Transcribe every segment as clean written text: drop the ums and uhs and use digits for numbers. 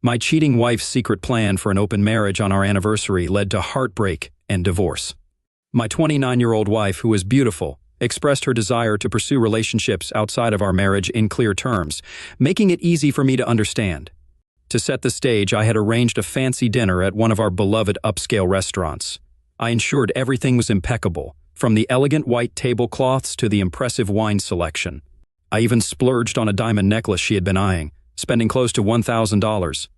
My cheating wife's secret plan for an open marriage on our anniversary led to heartbreak and divorce. My 29-year-old wife, who was beautiful, expressed her desire to pursue relationships outside of our marriage in clear terms, making it easy for me to understand. To set the stage, I had arranged a fancy dinner at one of our beloved upscale restaurants. I ensured everything was impeccable, from the elegant white tablecloths to the impressive wine selection. I even splurged on a diamond necklace she had been eyeing, spending close to $1,000.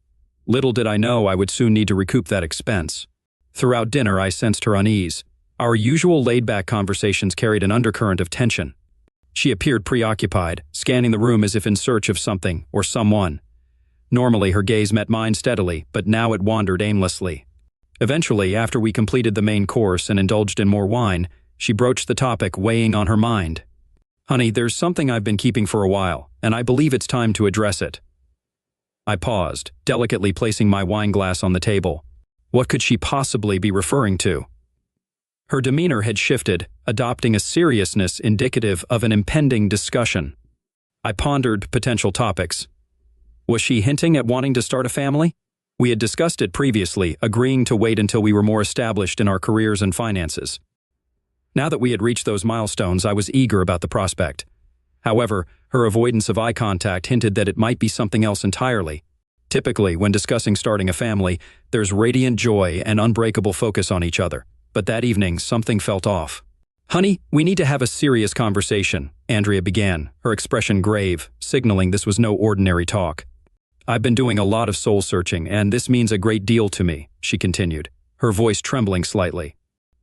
Little did I know I would soon need to recoup that expense. Throughout dinner, I sensed her unease. Our usual laid-back conversations carried an undercurrent of tension. She appeared preoccupied, scanning the room as if in search of something or someone. Normally, her gaze met mine steadily, but now it wandered aimlessly. Eventually, after we completed the main course and indulged in more wine, she broached the topic weighing on her mind. "Honey, there's something I've been keeping for a while, and I believe it's time to address it." I paused, delicately placing my wine glass on the table. What could she possibly be referring to? Her demeanor had shifted, adopting a seriousness indicative of an impending discussion. I pondered potential topics. Was she hinting at wanting to start a family? We had discussed it previously, agreeing to wait until we were more established in our careers and finances. Now that we had reached those milestones, I was eager about the prospect. However, her avoidance of eye contact hinted that it might be something else entirely. Typically, when discussing starting a family, there's radiant joy and unbreakable focus on each other. But that evening, something felt off. "Honey, we need to have a serious conversation," Andrea began, her expression grave, signaling this was no ordinary talk. "I've been doing a lot of soul-searching, and this means a great deal to me," she continued, her voice trembling slightly.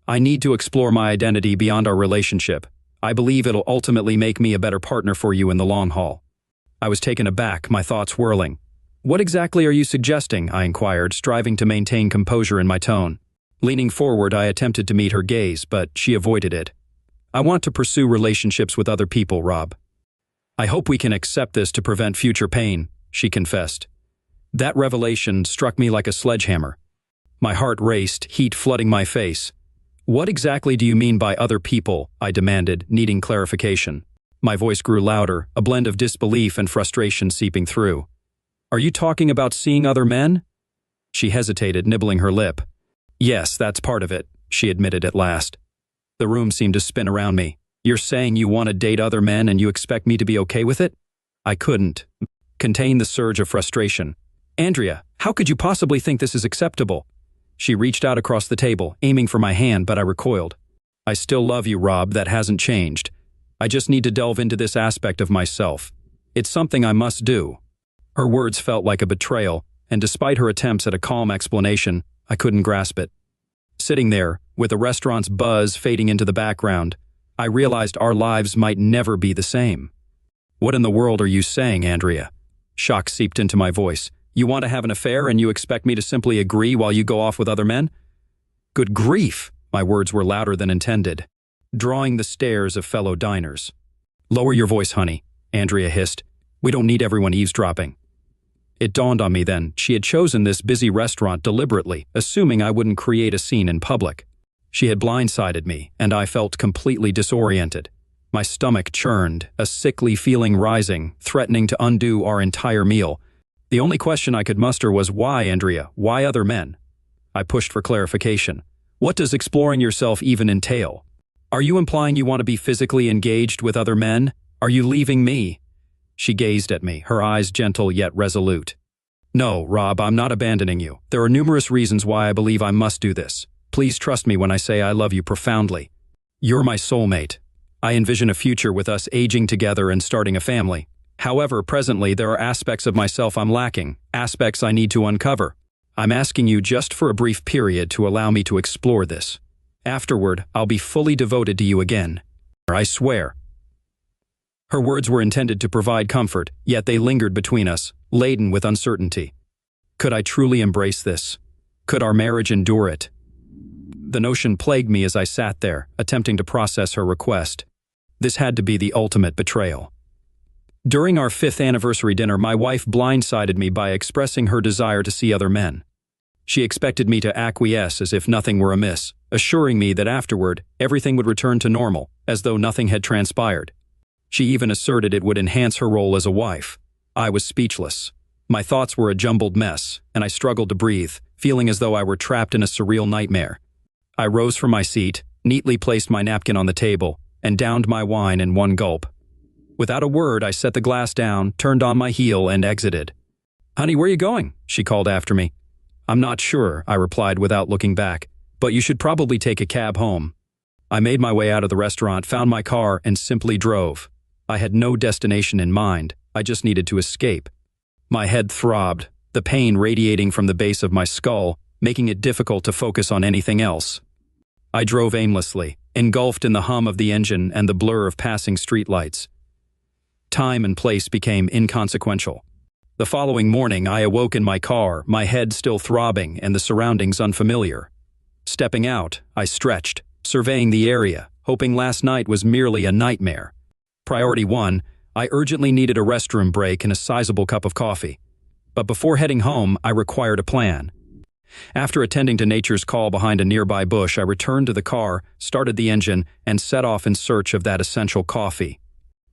"I need to explore my identity beyond our relationship. I believe it'll ultimately make me a better partner for you in the long haul." I was taken aback, my thoughts whirling. "What exactly are you suggesting?" I inquired, striving to maintain composure in my tone. Leaning forward, I attempted to meet her gaze, but she avoided it. "I want to pursue relationships with other people, Rob. I hope we can accept this to prevent future pain," she confessed. That revelation struck me like a sledgehammer. My heart raced, heat flooding my face. "What exactly do you mean by other people?" I demanded, needing clarification. My voice grew louder, a blend of disbelief and frustration seeping through. "Are you talking about seeing other men?" She hesitated, nibbling her lip. "Yes, that's part of it," she admitted at last. The room seemed to spin around me. "You're saying you want to date other men and you expect me to be okay with it?" I couldn't contain the surge of frustration. "Andrea, how could you possibly think this is acceptable?" She reached out across the table, aiming for my hand, but I recoiled. "I still love you, Rob, that hasn't changed. I just need to delve into this aspect of myself. It's something I must do." Her words felt like a betrayal, and despite her attempts at a calm explanation, I couldn't grasp it. Sitting there, with the restaurant's buzz fading into the background, I realized our lives might never be the same. "What in the world are you saying, Andrea?" Shock seeped into my voice. "You want to have an affair and you expect me to simply agree while you go off with other men?" Good grief! My words were louder than intended, drawing the stares of fellow diners. "Lower your voice, honey," Andrea hissed. "We don't need everyone eavesdropping." It dawned on me then, she had chosen this busy restaurant deliberately, assuming I wouldn't create a scene in public. She had blindsided me, and I felt completely disoriented. My stomach churned, a sickly feeling rising, threatening to undo our entire meal. The only question I could muster was, "Why, Andrea? Why other men?" I pushed for clarification. "What does exploring yourself even entail? Are you implying you want to be physically engaged with other men? Are you leaving me?" She gazed at me, her eyes gentle yet resolute. "No, Rob, I'm not abandoning you. There are numerous reasons why I believe I must do this. Please trust me when I say I love you profoundly. You're my soulmate. I envision a future with us aging together and starting a family. However, presently there are aspects of myself I'm lacking, aspects I need to uncover. I'm asking you just for a brief period to allow me to explore this. Afterward, I'll be fully devoted to you again. I swear." Her words were intended to provide comfort, yet they lingered between us, laden with uncertainty. Could I truly embrace this? Could our marriage endure it? The notion plagued me as I sat there, attempting to process her request. This had to be the ultimate betrayal. During our 5th anniversary dinner, my wife blindsided me by expressing her desire to see other men. She expected me to acquiesce as if nothing were amiss, assuring me that afterward, everything would return to normal, as though nothing had transpired. She even asserted it would enhance her role as a wife. I was speechless. My thoughts were a jumbled mess, and I struggled to breathe, feeling as though I were trapped in a surreal nightmare. I rose from my seat, neatly placed my napkin on the table, and downed my wine in one gulp. Without a word, I set the glass down, turned on my heel, and exited. "Honey, where are you going?" she called after me. "I'm not sure," I replied without looking back, "but you should probably take a cab home." I made my way out of the restaurant, found my car, and simply drove. I had no destination in mind. I just needed to escape. My head throbbed, the pain radiating from the base of my skull, making it difficult to focus on anything else. I drove aimlessly, engulfed in the hum of the engine and the blur of passing streetlights. Time and place became inconsequential. The following morning, I awoke in my car, my head still throbbing and the surroundings unfamiliar. Stepping out, I stretched, surveying the area, hoping last night was merely a nightmare. Priority 1, I urgently needed a restroom break and a sizable cup of coffee. But before heading home, I required a plan. After attending to nature's call behind a nearby bush, I returned to the car, started the engine, and set off in search of that essential coffee.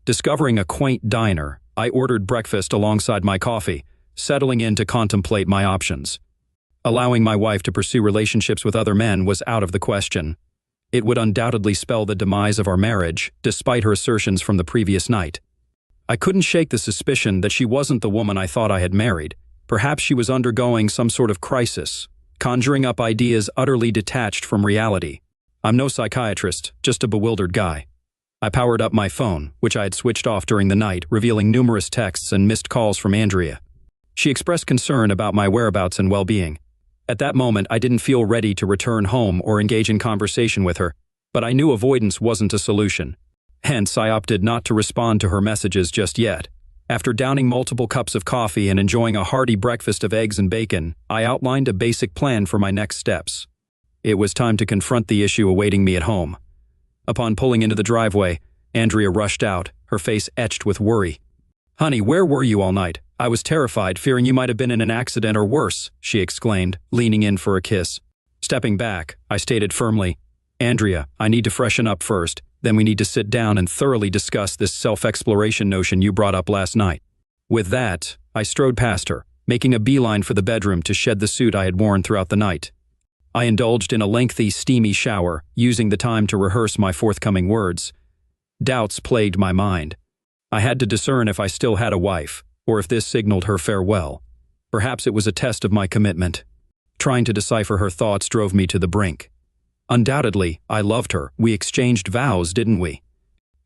Discovering a quaint diner, I ordered breakfast alongside my coffee, settling in to contemplate my options. Allowing my wife to pursue relationships with other men was out of the question. It would undoubtedly spell the demise of our marriage, despite her assertions from the previous night. I couldn't shake the suspicion that she wasn't the woman I thought I had married. Perhaps she was undergoing some sort of crisis, conjuring up ideas utterly detached from reality. I'm no psychiatrist, just a bewildered guy. I powered up my phone, which I had switched off during the night, revealing numerous texts and missed calls from Andrea. She expressed concern about my whereabouts and well-being. At that moment, I didn't feel ready to return home or engage in conversation with her, but I knew avoidance wasn't a solution. Hence, I opted not to respond to her messages just yet. After downing multiple cups of coffee and enjoying a hearty breakfast of eggs and bacon, I outlined a basic plan for my next steps. It was time to confront the issue awaiting me at home. Upon pulling into the driveway, Andrea rushed out, her face etched with worry. "Honey, where were you all night? I was terrified, fearing you might have been in an accident or worse," she exclaimed, leaning in for a kiss. Stepping back, I stated firmly, "Andrea, I need to freshen up first. Then we need to sit down and thoroughly discuss this self-exploration notion you brought up last night." With that, I strode past her, making a beeline for the bedroom to shed the suit I had worn throughout the night. I indulged in a lengthy, steamy shower, using the time to rehearse my forthcoming words. Doubts plagued my mind. I had to discern if I still had a wife, or if this signaled her farewell. Perhaps it was a test of my commitment. Trying to decipher her thoughts drove me to the brink. Undoubtedly, I loved her. We exchanged vows, didn't we?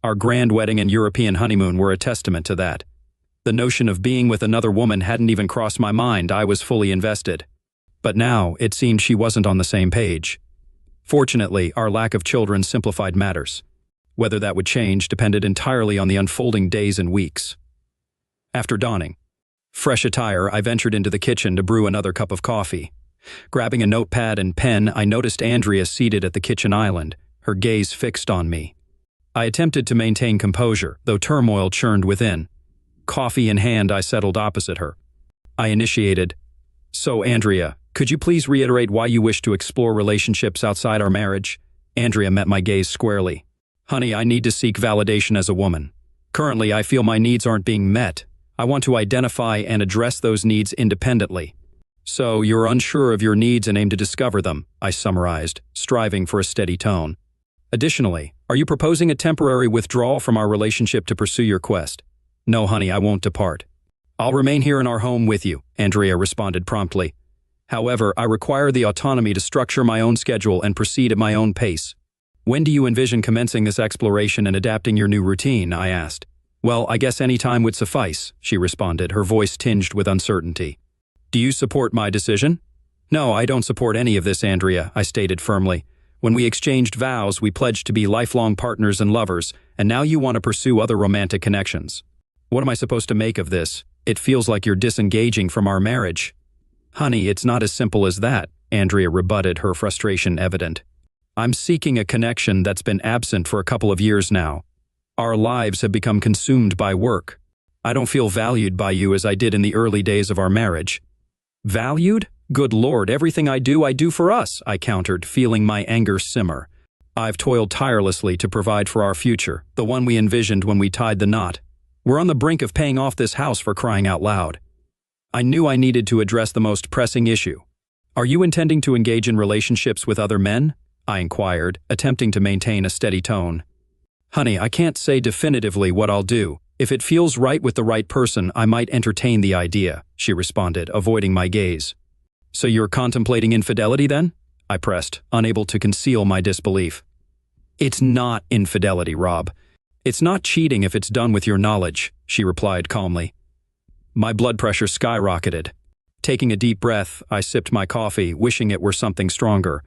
Our grand wedding and European honeymoon were a testament to that. The notion of being with another woman hadn't even crossed my mind. I was fully invested. But now, it seemed she wasn't on the same page. Fortunately, our lack of children simplified matters. Whether that would change depended entirely on the unfolding days and weeks. After donning fresh attire, I ventured into the kitchen to brew another cup of coffee. Grabbing a notepad and pen, I noticed Andrea seated at the kitchen island, her gaze fixed on me. I attempted to maintain composure, though turmoil churned within. Coffee in hand, I settled opposite her. I initiated, "So, Andrea, could you please reiterate why you wish to explore relationships outside our marriage?" Andrea met my gaze squarely. "Honey, I need to seek validation as a woman. Currently, I feel my needs aren't being met. I want to identify and address those needs independently." "So, you're unsure of your needs and aim to discover them," I summarized, striving for a steady tone. "Additionally, are you proposing a temporary withdrawal from our relationship to pursue your quest?" "No, honey, I won't depart. I'll remain here in our home with you," Andrea responded promptly. "However, I require the autonomy to structure my own schedule and proceed at my own pace." "When do you envision commencing this exploration and adapting your new routine?" I asked. "Well, I guess any time would suffice," she responded, her voice tinged with uncertainty. "Do you support my decision?" "No, I don't support any of this, Andrea," I stated firmly. "When we exchanged vows, we pledged to be lifelong partners and lovers, and now you want to pursue other romantic connections. What am I supposed to make of this? It feels like you're disengaging from our marriage." "Honey, it's not as simple as that," Andrea rebutted, her frustration evident. "I'm seeking a connection that's been absent for a couple of years now. Our lives have become consumed by work. I don't feel valued by you as I did in the early days of our marriage." "Valued? Good Lord, everything I do for us," I countered, feeling my anger simmer. "I've toiled tirelessly to provide for our future, the one we envisioned when we tied the knot. We're on the brink of paying off this house, for crying out loud." I knew I needed to address the most pressing issue. Are you intending to engage in relationships with other men? I inquired, attempting to maintain a steady tone. Honey, I can't say definitively what I'll do. If it feels right with the right person, I might entertain the idea, she responded, avoiding my gaze. So you're contemplating infidelity then? I pressed, unable to conceal my disbelief. It's not infidelity, Rob. It's not cheating if it's done with your knowledge, she replied calmly. My blood pressure skyrocketed. Taking a deep breath, I sipped my coffee, wishing it were something stronger.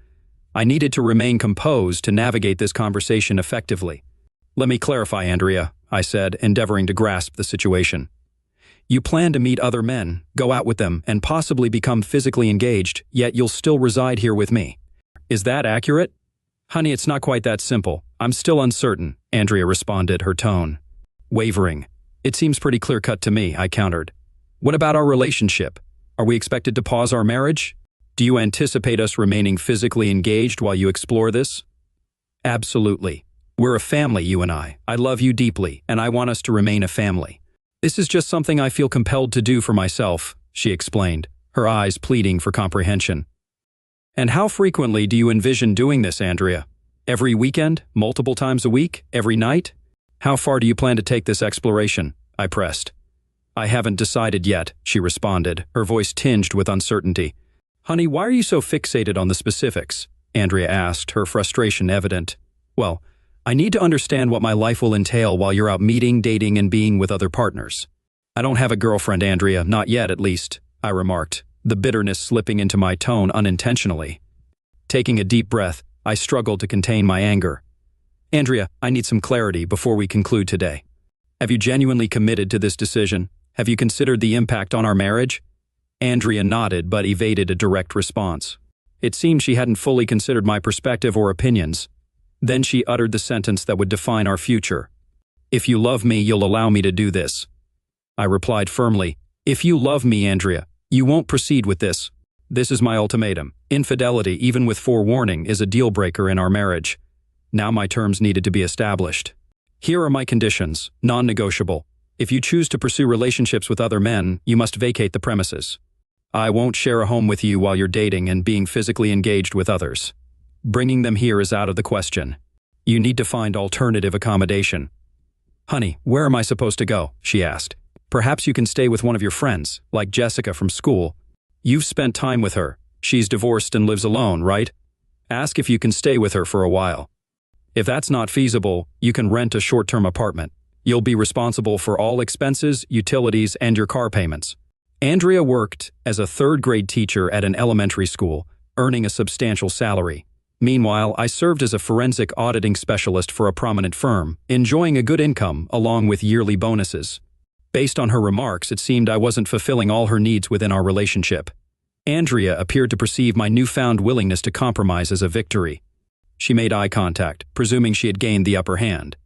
I needed to remain composed to navigate this conversation effectively. Let me clarify, Andrea, I said, endeavoring to grasp the situation. You plan to meet other men, go out with them, and possibly become physically engaged, yet you'll still reside here with me. Is that accurate? Honey, it's not quite that simple. I'm still uncertain, Andrea responded, her tone wavering. It seems pretty clear-cut to me, I countered. What about our relationship? Are we expected to pause our marriage? Do you anticipate us remaining physically engaged while you explore this? Absolutely. We're a family, you and I. I love you deeply, and I want us to remain a family. This is just something I feel compelled to do for myself, she explained, her eyes pleading for comprehension. And how frequently do you envision doing this, Andrea? Every weekend? Multiple times a week? Every night? How far do you plan to take this exploration? I pressed. I haven't decided yet, she responded, her voice tinged with uncertainty. Honey, why are you so fixated on the specifics? Andrea asked, her frustration evident. Well, I need to understand what my life will entail while you're out meeting, dating, and being with other partners. I don't have a girlfriend, Andrea, not yet at least, I remarked, the bitterness slipping into my tone unintentionally. Taking a deep breath, I struggled to contain my anger. Andrea, I need some clarity before we conclude today. Have you genuinely committed to this decision? Have you considered the impact on our marriage? Andrea nodded but evaded a direct response. It seemed she hadn't fully considered my perspective or opinions. Then she uttered the sentence that would define our future. If you love me, you'll allow me to do this. I replied firmly, if you love me, Andrea, you won't proceed with this. This is my ultimatum. Infidelity, even with forewarning, is a deal breaker in our marriage. Now my terms needed to be established. Here are my conditions, non-negotiable. If you choose to pursue relationships with other men, you must vacate the premises. I won't share a home with you while you're dating and being physically engaged with others. Bringing them here is out of the question. You need to find alternative accommodation. Honey, where am I supposed to go? She asked. Perhaps you can stay with one of your friends, like Jessica from school. You've spent time with her. She's divorced and lives alone, right? Ask if you can stay with her for a while. If that's not feasible, you can rent a short-term apartment. You'll be responsible for all expenses, utilities, and your car payments. Andrea worked as a third-grade teacher at an elementary school, earning a substantial salary. Meanwhile, I served as a forensic auditing specialist for a prominent firm, enjoying a good income along with yearly bonuses. Based on her remarks, it seemed I wasn't fulfilling all her needs within our relationship. Andrea appeared to perceive my newfound willingness to compromise as a victory. She made eye contact, presuming she had gained the upper hand.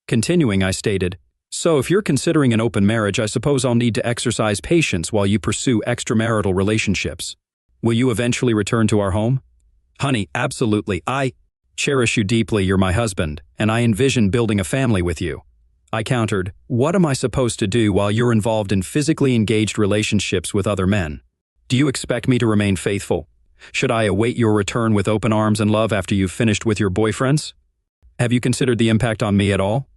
Continuing, I stated, so if you're considering an open marriage, I suppose I'll need to exercise patience while you pursue extramarital relationships. Will you eventually return to our home? Honey, absolutely. I cherish you deeply, you're my husband, and I envision building a family with you. I countered, what am I supposed to do while you're involved in physically engaged relationships with other men? Do you expect me to remain faithful? Should I await your return with open arms and love after you've finished with your boyfriends? Have you considered the impact on me at all?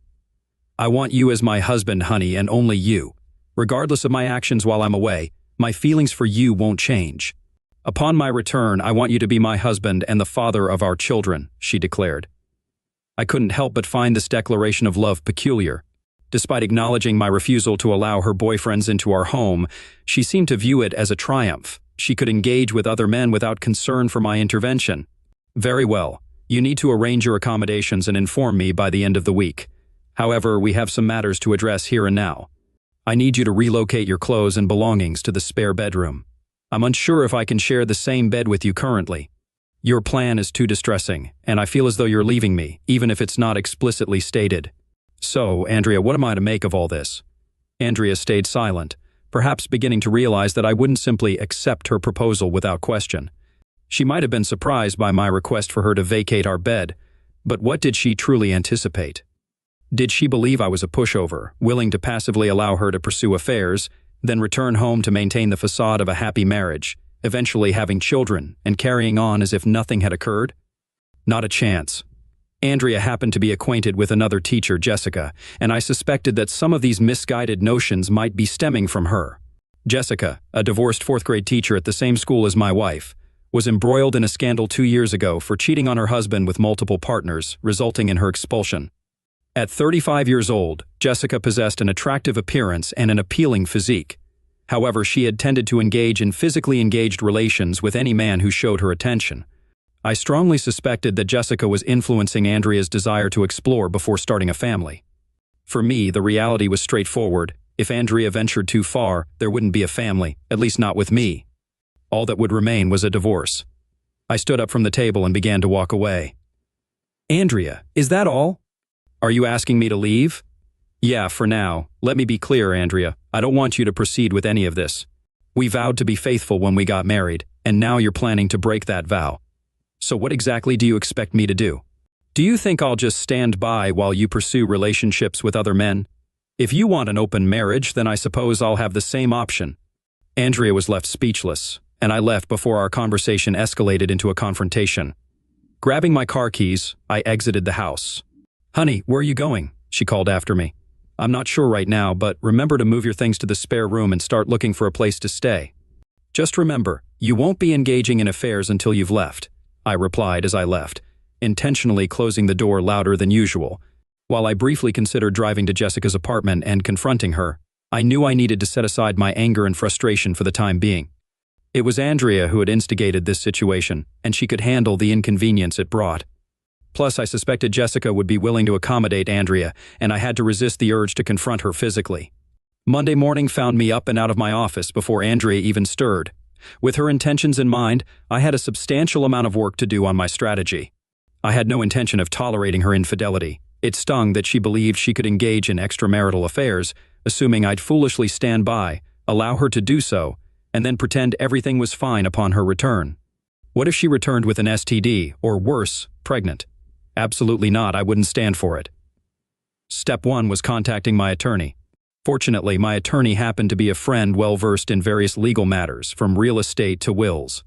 I want you as my husband, honey, and only you. Regardless of my actions while I'm away, my feelings for you won't change. Upon my return, I want you to be my husband and the father of our children, she declared. I couldn't help but find this declaration of love peculiar. Despite acknowledging my refusal to allow her boyfriends into our home, she seemed to view it as a triumph. She could engage with other men without concern for my intervention. Very well. You need to arrange your accommodations and inform me by the end of the week. However, we have some matters to address here and now. I need you to relocate your clothes and belongings to the spare bedroom. I'm unsure if I can share the same bed with you currently. Your plan is too distressing, and I feel as though you're leaving me, even if it's not explicitly stated. So, Andrea, what am I to make of all this? Andrea stayed silent, perhaps beginning to realize that I wouldn't simply accept her proposal without question. She might have been surprised by my request for her to vacate our bed, but what did she truly anticipate? Did she believe I was a pushover, willing to passively allow her to pursue affairs, then return home to maintain the facade of a happy marriage, eventually having children and carrying on as if nothing had occurred? Not a chance. Andrea happened to be acquainted with another teacher, Jessica, and I suspected that some of these misguided notions might be stemming from her. Jessica, a divorced fourth-grade teacher at the same school as my wife, was embroiled in a scandal 2 years ago for cheating on her husband with multiple partners, resulting in her expulsion. At 35 years old, Jessica possessed an attractive appearance and an appealing physique. However, she had tended to engage in physically engaged relations with any man who showed her attention. I strongly suspected that Jessica was influencing Andrea's desire to explore before starting a family. For me, the reality was straightforward. If Andrea ventured too far, there wouldn't be a family, at least not with me. All that would remain was a divorce. I stood up from the table and began to walk away. Andrea, is that all? Are you asking me to leave? Yeah, for now. Let me be clear, Andrea. I don't want you to proceed with any of this. We vowed to be faithful when we got married, and now you're planning to break that vow. So what exactly do you expect me to do? Do you think I'll just stand by while you pursue relationships with other men? If you want an open marriage, then I suppose I'll have the same option. Andrea was left speechless, and I left before our conversation escalated into a confrontation. Grabbing my car keys, I exited the house. Honey, where are you going? She called after me. I'm not sure right now, but remember to move your things to the spare room and start looking for a place to stay. Just remember, you won't be engaging in affairs until you've left, I replied as I left, intentionally closing the door louder than usual. While I briefly considered driving to Jessica's apartment and confronting her, I knew I needed to set aside my anger and frustration for the time being. It was Andrea who had instigated this situation, and she could handle the inconvenience it brought. Plus, I suspected Jessica would be willing to accommodate Andrea, and I had to resist the urge to confront her physically. Monday morning found me up and out of my office before Andrea even stirred. With her intentions in mind, I had a substantial amount of work to do on my strategy. I had no intention of tolerating her infidelity. It stung that she believed she could engage in extramarital affairs, assuming I'd foolishly stand by, allow her to do so, and then pretend everything was fine upon her return. What if she returned with an STD, or worse, pregnant? Absolutely not, I wouldn't stand for it. Step 1 was contacting my attorney. Fortunately, my attorney happened to be a friend well-versed in various legal matters, from real estate to wills.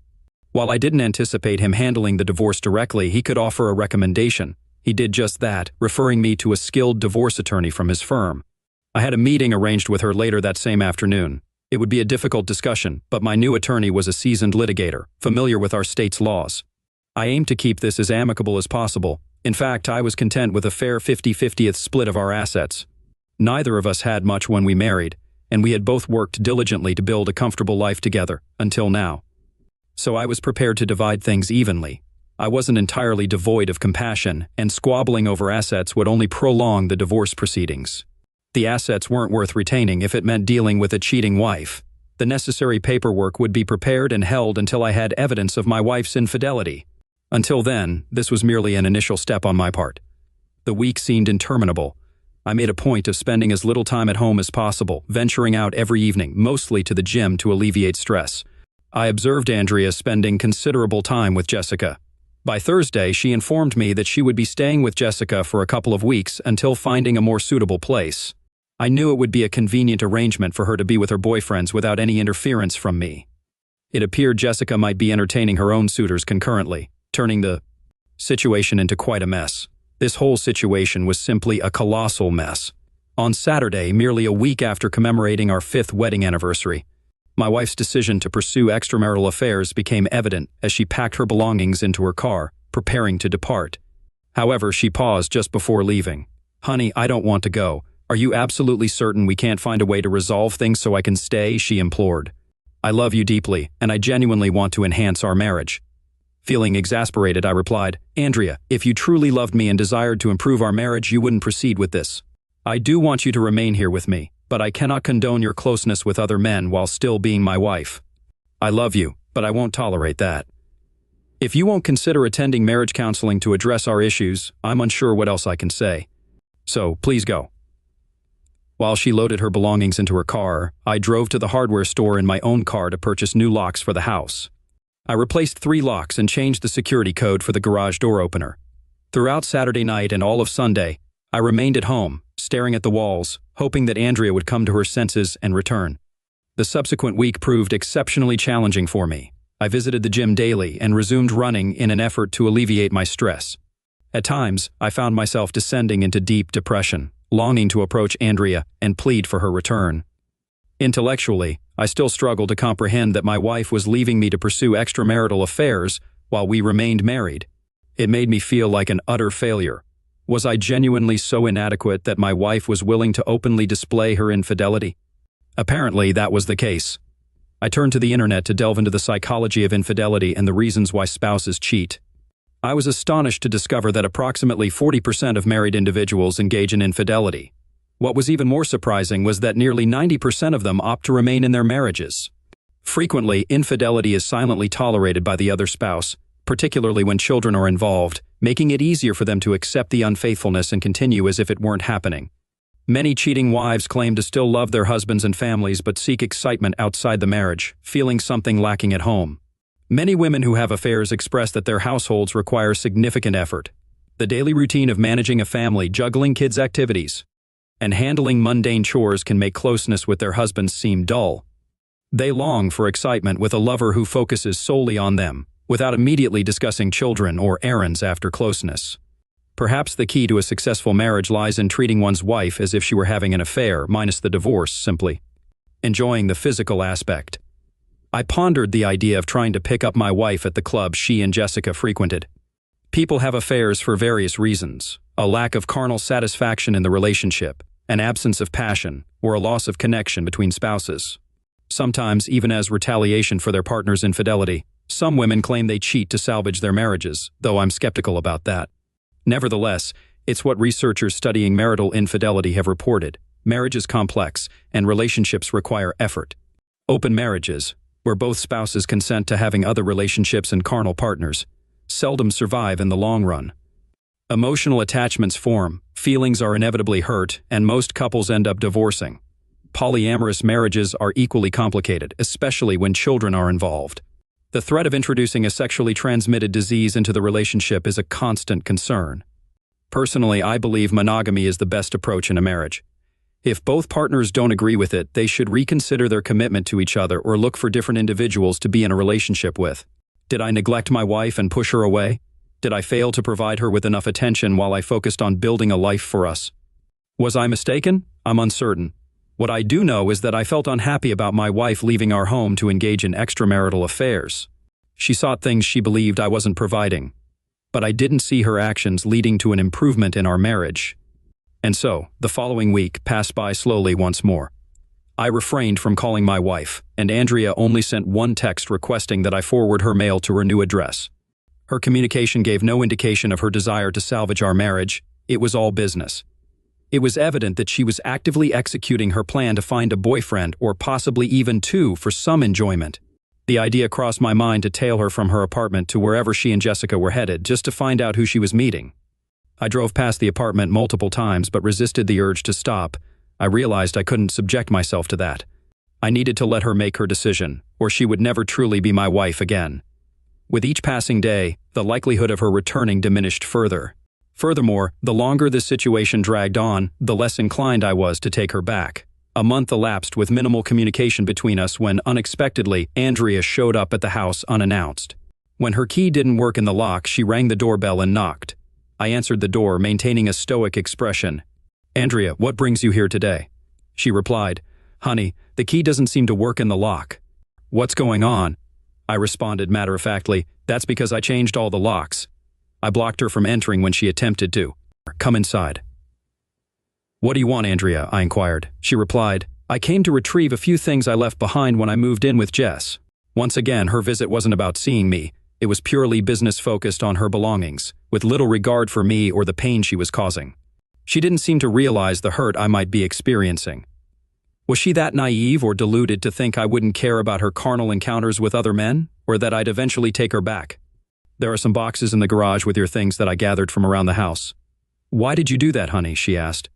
While I didn't anticipate him handling the divorce directly, he could offer a recommendation. He did just that, referring me to a skilled divorce attorney from his firm. I had a meeting arranged with her later that same afternoon. It would be a difficult discussion, but my new attorney was a seasoned litigator, familiar with our state's laws. I aimed to keep this as amicable as possible. In fact, I was content with a fair 50-50th split of our assets. Neither of us had much when we married, and we had both worked diligently to build a comfortable life together, until now. So I was prepared to divide things evenly. I wasn't entirely devoid of compassion, and squabbling over assets would only prolong the divorce proceedings. The assets weren't worth retaining if it meant dealing with a cheating wife. The necessary paperwork would be prepared and held until I had evidence of my wife's infidelity. Until then, this was merely an initial step on my part. The week seemed interminable. I made a point of spending as little time at home as possible, venturing out every evening, mostly to the gym to alleviate stress. I observed Andrea spending considerable time with Jessica. By Thursday, she informed me that she would be staying with Jessica for a couple of weeks until finding a more suitable place. I knew it would be a convenient arrangement for her to be with her boyfriends without any interference from me. It appeared Jessica might be entertaining her own suitors concurrently, turning the situation into quite a mess. This whole situation was simply a colossal mess. On Saturday, merely a week after commemorating our 5th wedding anniversary, my wife's decision to pursue extramarital affairs became evident as she packed her belongings into her car, preparing to depart. However, she paused just before leaving. "Honey, I don't want to go. Are you absolutely certain we can't find a way to resolve things so I can stay?" she implored. "I love you deeply, and I genuinely want to enhance our marriage." Feeling exasperated, I replied, "Andrea, if you truly loved me and desired to improve our marriage, you wouldn't proceed with this. I do want you to remain here with me, but I cannot condone your closeness with other men while still being my wife. I love you, but I won't tolerate that. If you won't consider attending marriage counseling to address our issues, I'm unsure what else I can say. So, please go." While she loaded her belongings into her car, I drove to the hardware store in my own car to purchase new locks for the house. I replaced 3 locks and changed the security code for the garage door opener. Throughout Saturday night and all of Sunday, I remained at home, staring at the walls, hoping that Andrea would come to her senses and return. The subsequent week proved exceptionally challenging for me. I visited the gym daily and resumed running in an effort to alleviate my stress. At times, I found myself descending into deep depression, longing to approach Andrea and plead for her return. Intellectually, I still struggled to comprehend that my wife was leaving me to pursue extramarital affairs while we remained married. It made me feel like an utter failure. Was I genuinely so inadequate that my wife was willing to openly display her infidelity? Apparently, that was the case. I turned to the internet to delve into the psychology of infidelity and the reasons why spouses cheat. I was astonished to discover that approximately 40% of married individuals engage in infidelity. What was even more surprising was that nearly 90% of them opt to remain in their marriages. Frequently, infidelity is silently tolerated by the other spouse, particularly when children are involved, making it easier for them to accept the unfaithfulness and continue as if it weren't happening. Many cheating wives claim to still love their husbands and families but seek excitement outside the marriage, feeling something lacking at home. Many women who have affairs express that their households require significant effort. The daily routine of managing a family, juggling kids' activities, and handling mundane chores can make closeness with their husbands seem dull. They long for excitement with a lover who focuses solely on them, without immediately discussing children or errands after closeness. Perhaps the key to a successful marriage lies in treating one's wife as if she were having an affair, minus the divorce, simply enjoying the physical aspect. I pondered the idea of trying to pick up my wife at the club she and Jessica frequented. People have affairs for various reasons: a lack of carnal satisfaction in the relationship, an absence of passion, or a loss of connection between spouses. Sometimes even as retaliation for their partner's infidelity. Some women claim they cheat to salvage their marriages, though I'm skeptical about that. Nevertheless, it's what researchers studying marital infidelity have reported. Marriage is complex, and relationships require effort. Open marriages, where both spouses consent to having other relationships and carnal partners, seldom survive in the long run. Emotional attachments form, feelings are inevitably hurt, and most couples end up divorcing. Polyamorous marriages are equally complicated, especially when children are involved. The threat of introducing a sexually transmitted disease into the relationship is a constant concern. Personally, I believe monogamy is the best approach in a marriage. If both partners don't agree with it, they should reconsider their commitment to each other or look for different individuals to be in a relationship with. Did I neglect my wife and push her away? Did I fail to provide her with enough attention while I focused on building a life for us? Was I mistaken? I'm uncertain. What I do know is that I felt unhappy about my wife leaving our home to engage in extramarital affairs. She sought things she believed I wasn't providing, but I didn't see her actions leading to an improvement in our marriage. And so, the following week passed by slowly once more. I refrained from calling my wife, and Andrea only sent one text requesting that I forward her mail to her new address. Her communication gave no indication of her desire to salvage our marriage. It was all business. It was evident that she was actively executing her plan to find a boyfriend or possibly even two for some enjoyment. The idea crossed my mind to tail her from her apartment to wherever she and Jessica were headed, just to find out who she was meeting. I drove past the apartment multiple times but resisted the urge to stop. I realized I couldn't subject myself to that. I needed to let her make her decision, or she would never truly be my wife again. With each passing day, the likelihood of her returning diminished further. Furthermore, the longer this situation dragged on, the less inclined I was to take her back. A month elapsed with minimal communication between us when, unexpectedly, Andrea showed up at the house unannounced. When her key didn't work in the lock, she rang the doorbell and knocked. I answered the door, maintaining a stoic expression. "Andrea, what brings you here today?" She replied, "Honey, the key doesn't seem to work in the lock." "What's going on?" I responded matter-of-factly, "That's because I changed all the locks." I blocked her from entering when she attempted to. "Come inside." "What do you want, Andrea?" I inquired. She replied, "I came to retrieve a few things I left behind when I moved in with Jess." Once again, her visit wasn't about seeing me. It was purely business-focused on her belongings, with little regard for me or the pain she was causing. She didn't seem to realize the hurt I might be experiencing. Was she that naive or deluded to think I wouldn't care about her carnal encounters with other men, or that I'd eventually take her back? "There are some boxes in the garage with your things that I gathered from around the house." "Why did you do that, honey?" she asked.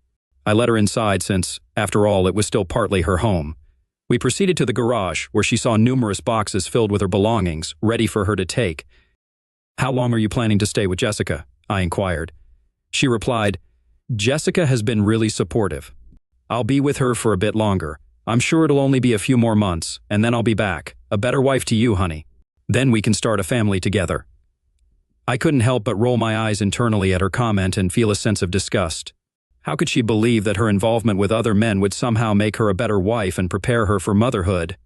I let her inside since, after all, it was still partly her home. We proceeded to the garage, where she saw numerous boxes filled with her belongings, ready for her to take. "How long are you planning to stay with Jessica?" I inquired. She replied, "Jessica has been really supportive. I'll be with her for a bit longer. I'm sure it'll only be a few more months, and then I'll be back. A better wife to you, honey. Then we can start a family together." I couldn't help but roll my eyes internally at her comment and feel a sense of disgust. How could she believe that her involvement with other men would somehow make her a better wife and prepare her for motherhood?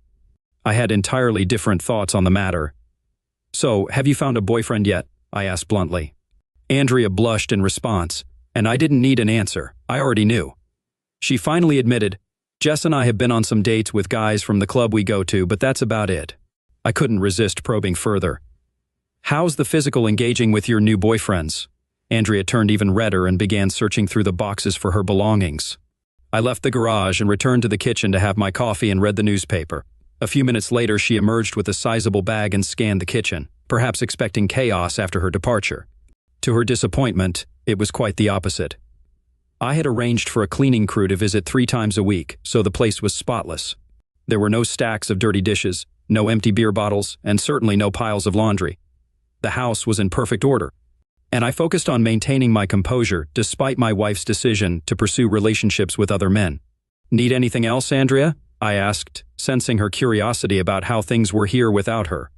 I had entirely different thoughts on the matter. "So, have you found a boyfriend yet?" I asked bluntly. Andrea blushed in response, and I didn't need an answer. I already knew. She finally admitted, "Jess and I have been on some dates with guys from the club we go to, but that's about it." I couldn't resist probing further. "How's the physical engaging with your new boyfriends?" Andrea turned even redder and began searching through the boxes for her belongings. I left the garage and returned to the kitchen to have my coffee and read the newspaper. A few minutes later, she emerged with a sizable bag and scanned the kitchen, perhaps expecting chaos after her departure. To her disappointment, it was quite the opposite. I had arranged for a cleaning crew to visit 3 times a week, so the place was spotless. There were no stacks of dirty dishes, no empty beer bottles, and certainly no piles of laundry. The house was in perfect order, and I focused on maintaining my composure despite my wife's decision to pursue relationships with other men. "Need anything else, Andrea?" I asked, sensing her curiosity about how things were here without her.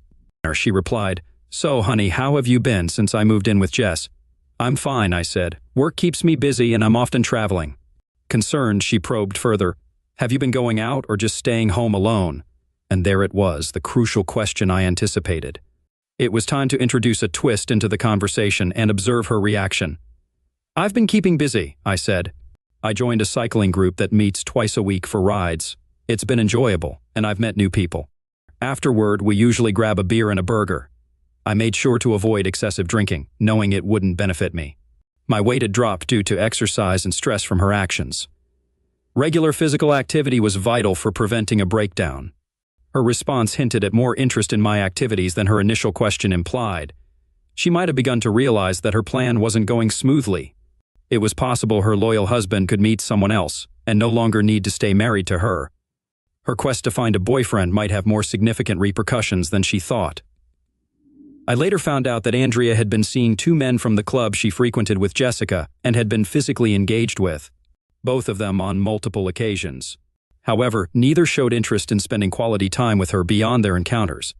She replied, "So, honey, how have you been since I moved in with Jess?" "I'm fine," I said. "Work keeps me busy and I'm often traveling." Concerned, she probed further, "Have you been going out or just staying home alone?" And there it was, the crucial question I anticipated. It was time to introduce a twist into the conversation and observe her reaction. "I've been keeping busy," I said. "I joined a cycling group that meets twice a week for rides. It's been enjoyable, and I've met new people. Afterward, we usually grab a beer and a burger." I made sure to avoid excessive drinking, knowing it wouldn't benefit me. My weight had dropped due to exercise and stress from her actions. Regular physical activity was vital for preventing a breakdown. Her response hinted at more interest in my activities than her initial question implied. She might have begun to realize that her plan wasn't going smoothly. It was possible her loyal husband could meet someone else and no longer need to stay married to her. Her quest to find a boyfriend might have more significant repercussions than she thought. I later found out that Andrea had been seeing 2 men from the club she frequented with Jessica and had been physically engaged with, both of them on multiple occasions. However, neither showed interest in spending quality time with her beyond their encounters.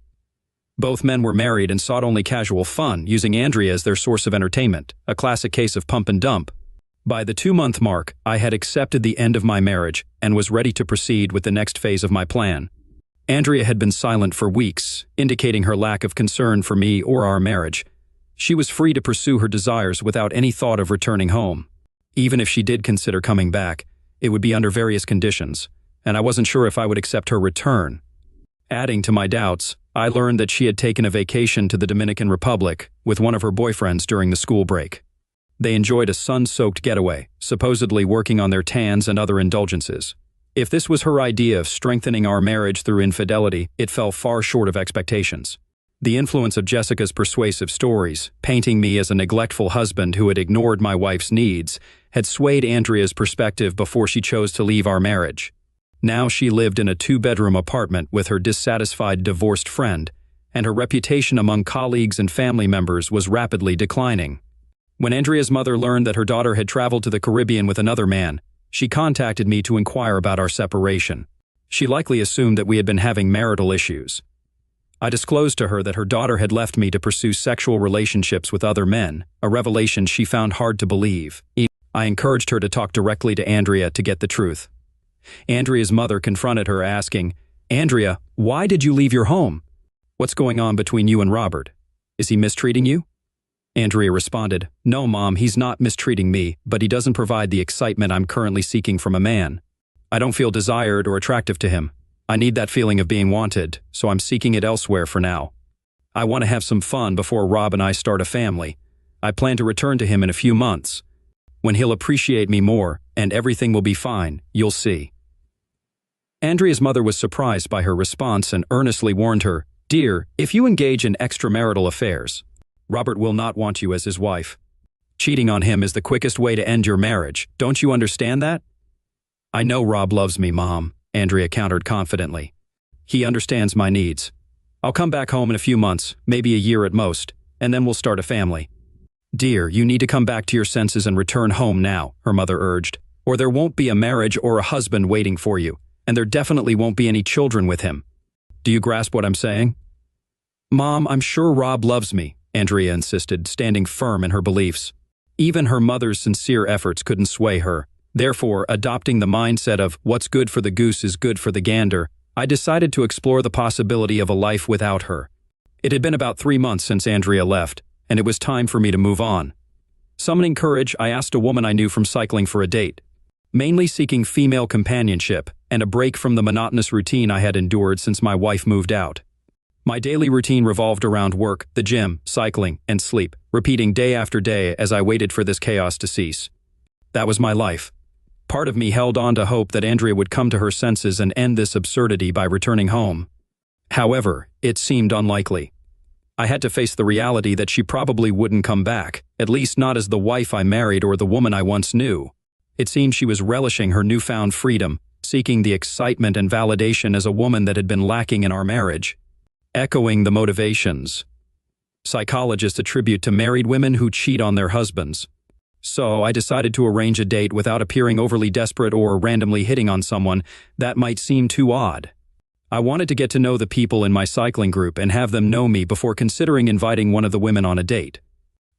Both men were married and sought only casual fun, using Andrea as their source of entertainment, a classic case of pump and dump. By the 2-month mark, I had accepted the end of my marriage and was ready to proceed with the next phase of my plan. Andrea had been silent for weeks, indicating her lack of concern for me or our marriage. She was free to pursue her desires without any thought of returning home. Even if she did consider coming back, it would be under various conditions, and I wasn't sure if I would accept her return. Adding to my doubts, I learned that she had taken a vacation to the Dominican Republic with one of her boyfriends during the school break. They enjoyed a sun-soaked getaway, supposedly working on their tans and other indulgences. If this was her idea of strengthening our marriage through infidelity, it fell far short of expectations. The influence of Jessica's persuasive stories, painting me as a neglectful husband who had ignored my wife's needs, had swayed Andrea's perspective before she chose to leave our marriage. Now she lived in a 2-bedroom apartment with her dissatisfied divorced friend, and her reputation among colleagues and family members was rapidly declining. When Andrea's mother learned that her daughter had traveled to the Caribbean with another man, she contacted me to inquire about our separation. She likely assumed that we had been having marital issues. I disclosed to her that her daughter had left me to pursue sexual relationships with other men, a revelation she found hard to believe. I encouraged her to talk directly to Andrea to get the truth. Andrea's mother confronted her, asking, "Andrea, why did you leave your home? What's going on between you and Robert? Is he mistreating you?" Andrea responded, "No, Mom, he's not mistreating me, but he doesn't provide the excitement I'm currently seeking from a man. I don't feel desired or attractive to him. I need that feeling of being wanted, so I'm seeking it elsewhere for now. I want to have some fun before Rob and I start a family. I plan to return to him in a few months. When he'll appreciate me more, and everything will be fine, you'll see." Andrea's mother was surprised by her response and earnestly warned her, "Dear, if you engage in extramarital affairs, Robert will not want you as his wife. Cheating on him is the quickest way to end your marriage. Don't you understand that?" "I know Rob loves me, Mom," Andrea countered confidently. "He understands my needs. I'll come back home in a few months, maybe a year at most, and then we'll start a family." "Dear, you need to come back to your senses and return home now," her mother urged, "or there won't be a marriage or a husband waiting for you. and there definitely won't be any children with him. Do you grasp what I'm saying? Mom, I'm sure Rob loves me, Andrea insisted, standing firm in her beliefs. Even her mother's sincere efforts couldn't sway her. Therefore, adopting the mindset of what's good for the goose is good for the gander, I decided to explore the possibility of a life without her. It had been about 3 months since Andrea left, and it was time for me to move on. Summoning courage, I asked a woman I knew from cycling for a date. Mainly seeking female companionship and a break from the monotonous routine I had endured since my wife moved out. My daily routine revolved around work, the gym, cycling, and sleep, repeating day after day as I waited for this chaos to cease. That was my life. Part of me held on to hope that Andrea would come to her senses and end this absurdity by returning home. However, it seemed unlikely. I had to face the reality that she probably wouldn't come back, at least not as the wife I married or the woman I once knew. It seemed she was relishing her newfound freedom, seeking the excitement and validation as a woman that had been lacking in our marriage. Echoing the motivations psychologists attribute to married women who cheat on their husbands. So I decided to arrange a date without appearing overly desperate or randomly hitting on someone that might seem too odd. I wanted to get to know the people in my cycling group and have them know me before considering inviting one of the women on a date.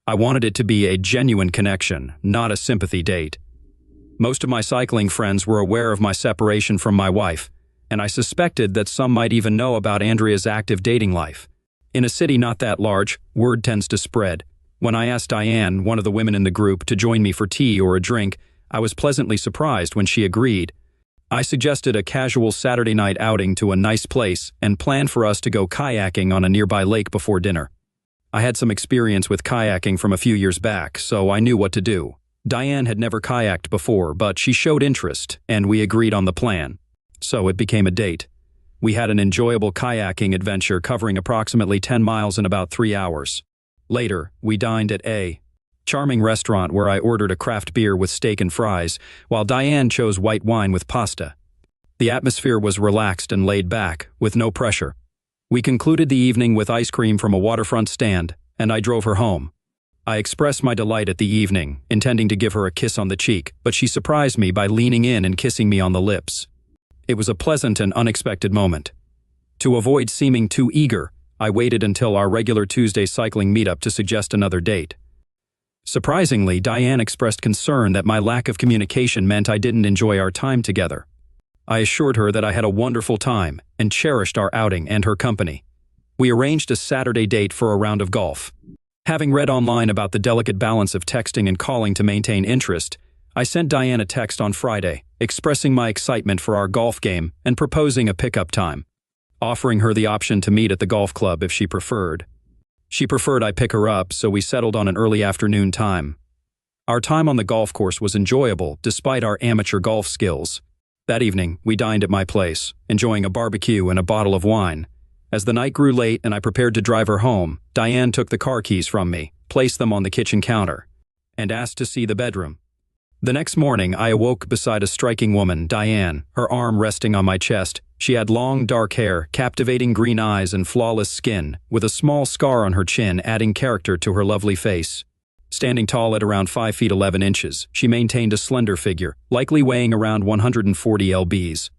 I wanted it to be a genuine connection, not a sympathy date. Most of my cycling friends were aware of my separation from my wife, and I suspected that some might even know about Andrea's active dating life. In a city not that large, word tends to spread. When I asked Diane, one of the women in the group, to join me for tea or a drink, I was pleasantly surprised when she agreed. I suggested a casual Saturday night outing to a nice place and planned for us to go kayaking on a nearby lake before dinner. I had some experience with kayaking from a few years back, so I knew what to do. Diane had never kayaked before, but she showed interest, and we agreed on the plan. So it became a date. We had an enjoyable kayaking adventure covering approximately 10 miles in about 3 hours. Later, we dined at a charming restaurant where I ordered a craft beer with steak and fries, while Diane chose white wine with pasta. The atmosphere was relaxed and laid back, with no pressure. We concluded the evening with ice cream from a waterfront stand, and I drove her home. I expressed my delight at the evening, intending to give her a kiss on the cheek, but she surprised me by leaning in and kissing me on the lips. It was a pleasant and unexpected moment. To avoid seeming too eager, I waited until our regular Tuesday cycling meetup to suggest another date. Surprisingly, Diane expressed concern that my lack of communication meant I didn't enjoy our time together. I assured her that I had a wonderful time and cherished our outing and her company. We arranged a Saturday date for a round of golf. Having read online about the delicate balance of texting and calling to maintain interest, I sent Diane a text on Friday, expressing my excitement for our golf game and proposing a pickup time, offering her the option to meet at the golf club if she preferred. She preferred I pick her up, so we settled on an early afternoon time. Our time on the golf course was enjoyable, despite our amateur golf skills. That evening, we dined at my place, enjoying a barbecue and a bottle of wine. As the night grew late and I prepared to drive her home, Diane took the car keys from me, placed them on the kitchen counter, and asked to see the bedroom. The next morning, I awoke beside a striking woman, Diane, her arm resting on my chest. She had long, dark hair, captivating green eyes, and flawless skin, with a small scar on her chin adding character to her lovely face. Standing tall at around 5 feet 11 inches, she maintained a slender figure, likely weighing around 140 lbs.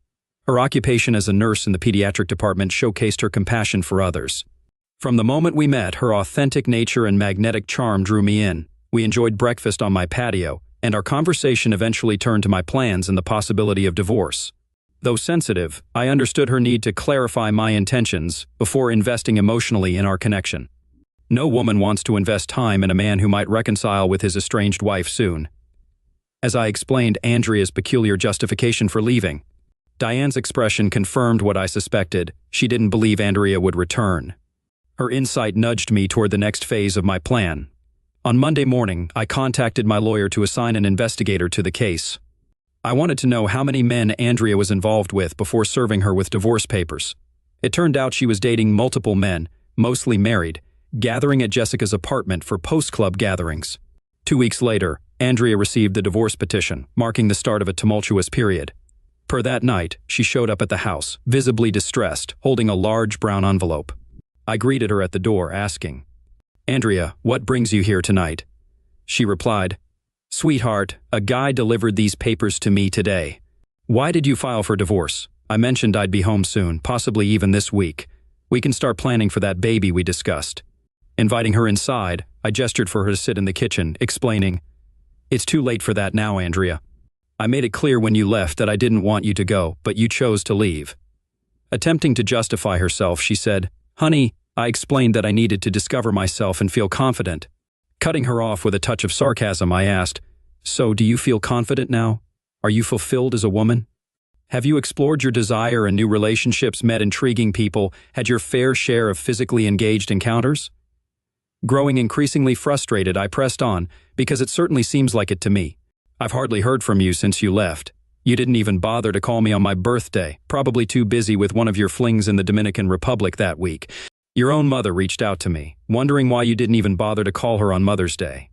Her occupation as a nurse in the pediatric department showcased her compassion for others. From the moment we met, her authentic nature and magnetic charm drew me in. We enjoyed breakfast on my patio, and our conversation eventually turned to my plans and the possibility of divorce. Though sensitive, I understood her need to clarify my intentions before investing emotionally in our connection. No woman wants to invest time in a man who might reconcile with his estranged wife soon. As I explained Andrea's peculiar justification for leaving, Diane's expression confirmed what I suspected. She didn't believe Andrea would return. Her insight nudged me toward the next phase of my plan. On Monday morning, I contacted my lawyer to assign an investigator to the case. I wanted to know how many men Andrea was involved with before serving her with divorce papers. It turned out she was dating multiple men, mostly married, gathering at Jessica's apartment for post-club gatherings. 2 weeks later, Andrea received the divorce petition, marking the start of a tumultuous period. Per that night, she showed up at the house, visibly distressed, holding a large brown envelope. I greeted her at the door, asking, "Andrea, what brings you here tonight?" She replied, "Sweetheart, a guy delivered these papers to me today. Why did you file for divorce? I mentioned I'd be home soon, possibly even this week. We can start planning for that baby we discussed. Inviting her inside, I gestured for her to sit in the kitchen, explaining, "It's too late for that now, Andrea. I made it clear when you left that I didn't want you to go, but you chose to leave." Attempting to justify herself, she said, "Honey, I explained that I needed to discover myself and feel confident." Cutting her off with a touch of sarcasm, I asked, "So do you feel confident now? Are you fulfilled as a woman? Have you explored your desire and new relationships, met intriguing people, had your fair share of physically engaged encounters?" Growing increasingly frustrated, I pressed on, because it certainly seems like it to me. "I've hardly heard from you since you left. You didn't even bother to call me on my birthday, probably too busy with one of your flings in the Dominican Republic that week. Your own mother reached out to me, wondering why you didn't even bother to call her on Mother's Day.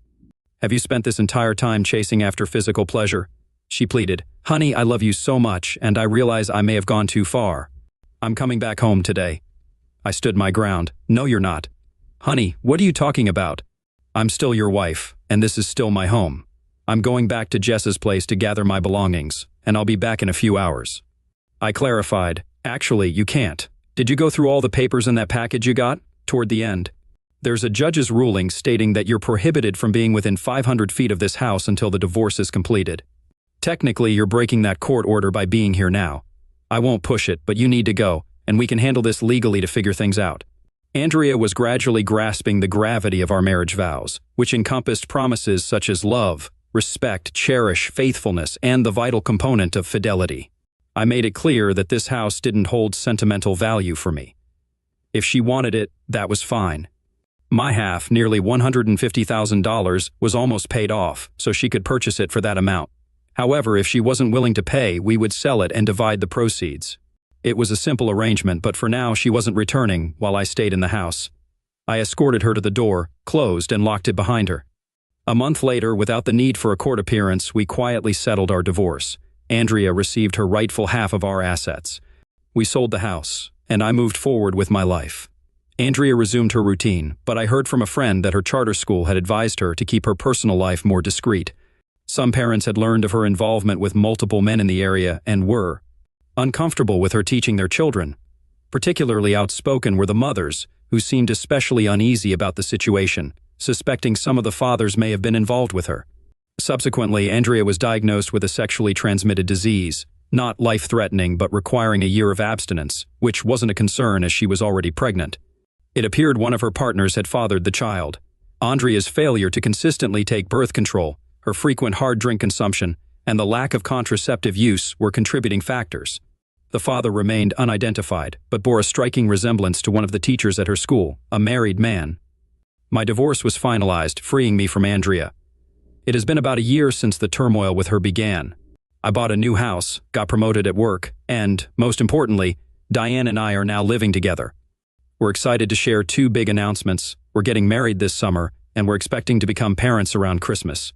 Have you spent this entire time chasing after physical pleasure?" She pleaded, "Honey, I love you so much, and I realize I may have gone too far. I'm coming back home today." I stood my ground. "No, you're not." "Honey, what are you talking about? I'm still your wife, and this is still my home. I'm going back to Jess's place to gather my belongings, and I'll be back in a few hours." I clarified, "Actually, you can't. Did you go through all the papers in that package you got?" Toward the end, "There's a judge's ruling stating that you're prohibited from being within 500 feet of this house until the divorce is completed. Technically, you're breaking that court order by being here now. I won't push it, but you need to go, and we can handle this legally to figure things out." Andrea was gradually grasping the gravity of our marriage vows, which encompassed promises such as love, respect, cherish, faithfulness, and the vital component of fidelity. I made it clear that this house didn't hold sentimental value for me. If she wanted it, that was fine. My half, nearly $150,000, was almost paid off, so she could purchase it for that amount. However, if she wasn't willing to pay, we would sell it and divide the proceeds. It was a simple arrangement, but for now she wasn't returning while I stayed in the house. I escorted her to the door, closed, and locked it behind her. A month later, without the need for a court appearance, we quietly settled our divorce. Andrea received her rightful half of our assets. We sold the house, and I moved forward with my life. Andrea resumed her routine, but I heard from a friend that her charter school had advised her to keep her personal life more discreet. Some parents had learned of her involvement with multiple men in the area and were uncomfortable with her teaching their children. Particularly outspoken were the mothers, who seemed especially uneasy about the situation, suspecting some of the fathers may have been involved with her. Subsequently, Andrea was diagnosed with a sexually transmitted disease, not life-threatening but requiring a year of abstinence, which wasn't a concern as she was already pregnant. It appeared one of her partners had fathered the child. Andrea's failure to consistently take birth control, her frequent hard drink consumption, and the lack of contraceptive use were contributing factors. The father remained unidentified, but bore a striking resemblance to one of the teachers at her school, a married man. My divorce was finalized, freeing me from Andrea. It has been about a year since the turmoil with her began. I bought a new house, got promoted at work, and, most importantly, Diane and I are now living together. We're excited to share two big announcements. We're getting married this summer, and we're expecting to become parents around Christmas.